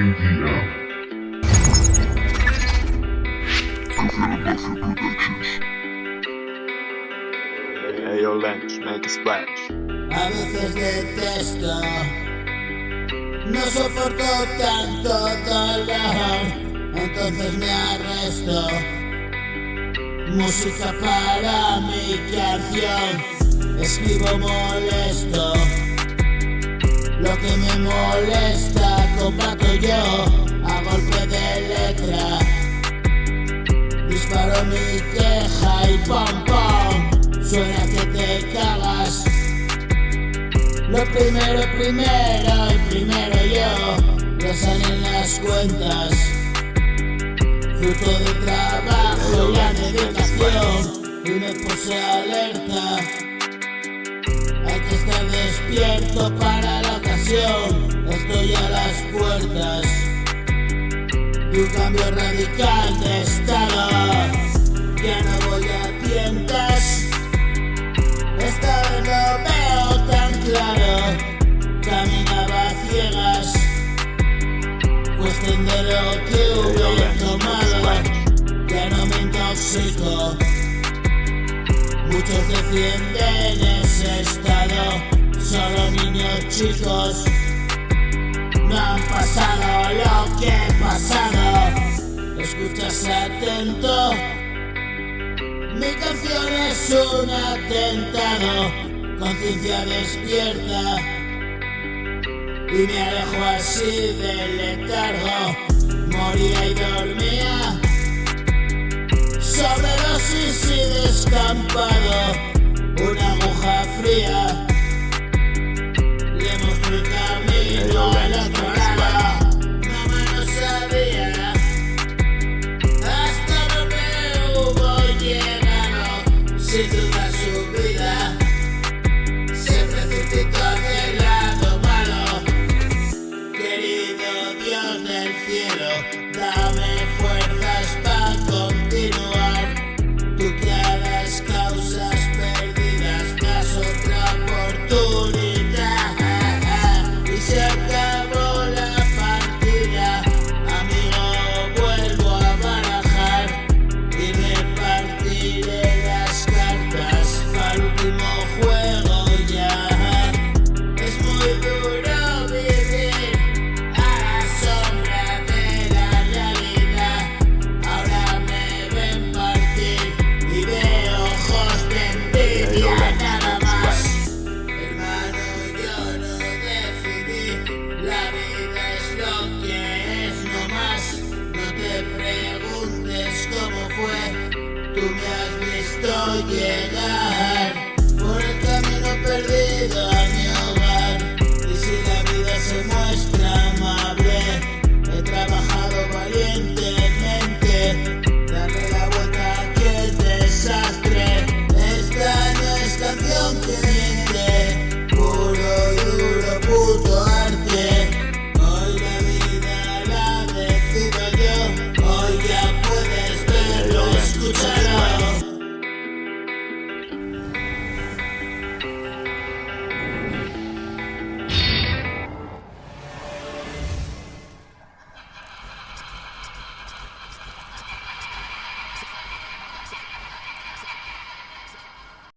GM. Hey, yo, Lynch, make a splash. A veces detesto, no soporto tanto dolor, entonces me arresto. Música para mi canción, escribo molesto. Lo que me molesta combato yo a golpe de letra. Disparo mi queja y pom pom, suena que te cagas. Lo primero y primero yo, ya salen las cuentas. Fruto de trabajo y la dedicación, y me puse alerta. Hay que estar despierto para la ocasión, estoy a las puertas de un cambio radical de estado. Ya no voy a tientas, esta vez lo veo tan claro. Caminaba a ciegas, cuestión de lo que hubiera tomado. Ya no me intoxico, muchos defienden ese estado, solo niños chicos no han pasado lo que he pasado. Escuchas atento, mi canción es un atentado, conciencia despierta, y me alejo así del letargo. Moría y dormía, sobredosis y descampado, una aguja fría le mostró el camino al otro lado. No me lo sabía hasta donde hubo llegado, sin duda su vida se precipitó hacia el lado malo. Querido Dios del cielo, dame fuerzas para continuar. Tú que a las causas perdidas das otra oportunidad. Y se acabó la partida, amigo, vuelvo a barajar y repartiré las cartas para el último juego ya. Es muy duro vivir a la sombra de la realidad. Ahora me ven partir y veo ojos de envidia nada más. Hermano, yo no decidí, la vida es lo que es nomás. No te preguntes cómo fue, tú me has visto llegar por el camino perdido.